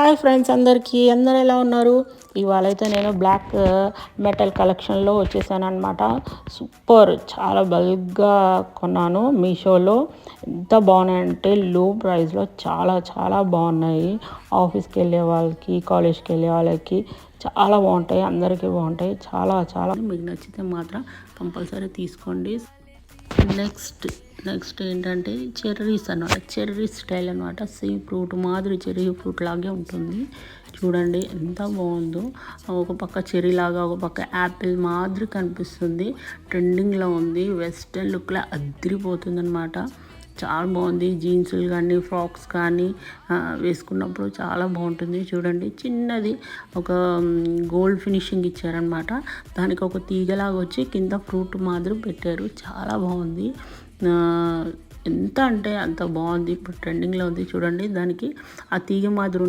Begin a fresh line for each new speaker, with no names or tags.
Hi friends, అందరూ ఎలా ఉన్నారు? ఇవాళ అయితే నేను బ్లాక్ మెటల్ కలెక్షన్లో వచ్చేసాను అనమాట. సూపర్, చాలా బల్క్గా కొన్నాను మీషోలో. ఎంత బాగున్నాయంటే లో ప్రైస్లో చాలా చాలా బాగున్నాయి. ఆఫీస్కి వెళ్ళే వాళ్ళకి, కాలేజ్కి వెళ్ళే వాళ్ళకి చాలా బాగుంటాయి. అందరికీ బాగుంటాయి. చాలా చాలా మీకు నచ్చితే మాత్రం కంపల్సరీ తీసుకోండి. నెక్స్ట్ ఏంటంటే చెర్రీస్ అన్నమాట. చెర్రీ స్టైల్ అనమాట. సేమ్ ఫ్రూట్ మాదిరి, చెర్రీ ఫ్రూట్ లాగే ఉంటుంది. చూడండి ఎంత బాగుందో. ఒక పక్క చెర్రీ లాగా, ఒక పక్క యాపిల్ మాదిరి కనిపిస్తుంది. ట్రెండింగ్లో ఉంది. వెస్ట్రన్ లుక్లో అదిరిపోతుంది అనమాట. చాలా బాగుంది. జీన్సులు కానీ, ఫ్రాక్స్ కానీ వేసుకున్నప్పుడు చాలా బాగుంటుంది. చూడండి, చిన్నది ఒక గోల్డ్ ఫినిషింగ్ ఇచ్చారనమాట. దానికి ఒక తీగలాగా వచ్చి కింద ఫ్రూట్ మాదిరి పెట్టారు. చాలా బాగుంది. ఎంత అంటే అంత బాగుంది. ఇప్పుడు ట్రెండింగ్లో ఉంది. చూడండి, దానికి ఆ తీగ మాదిరి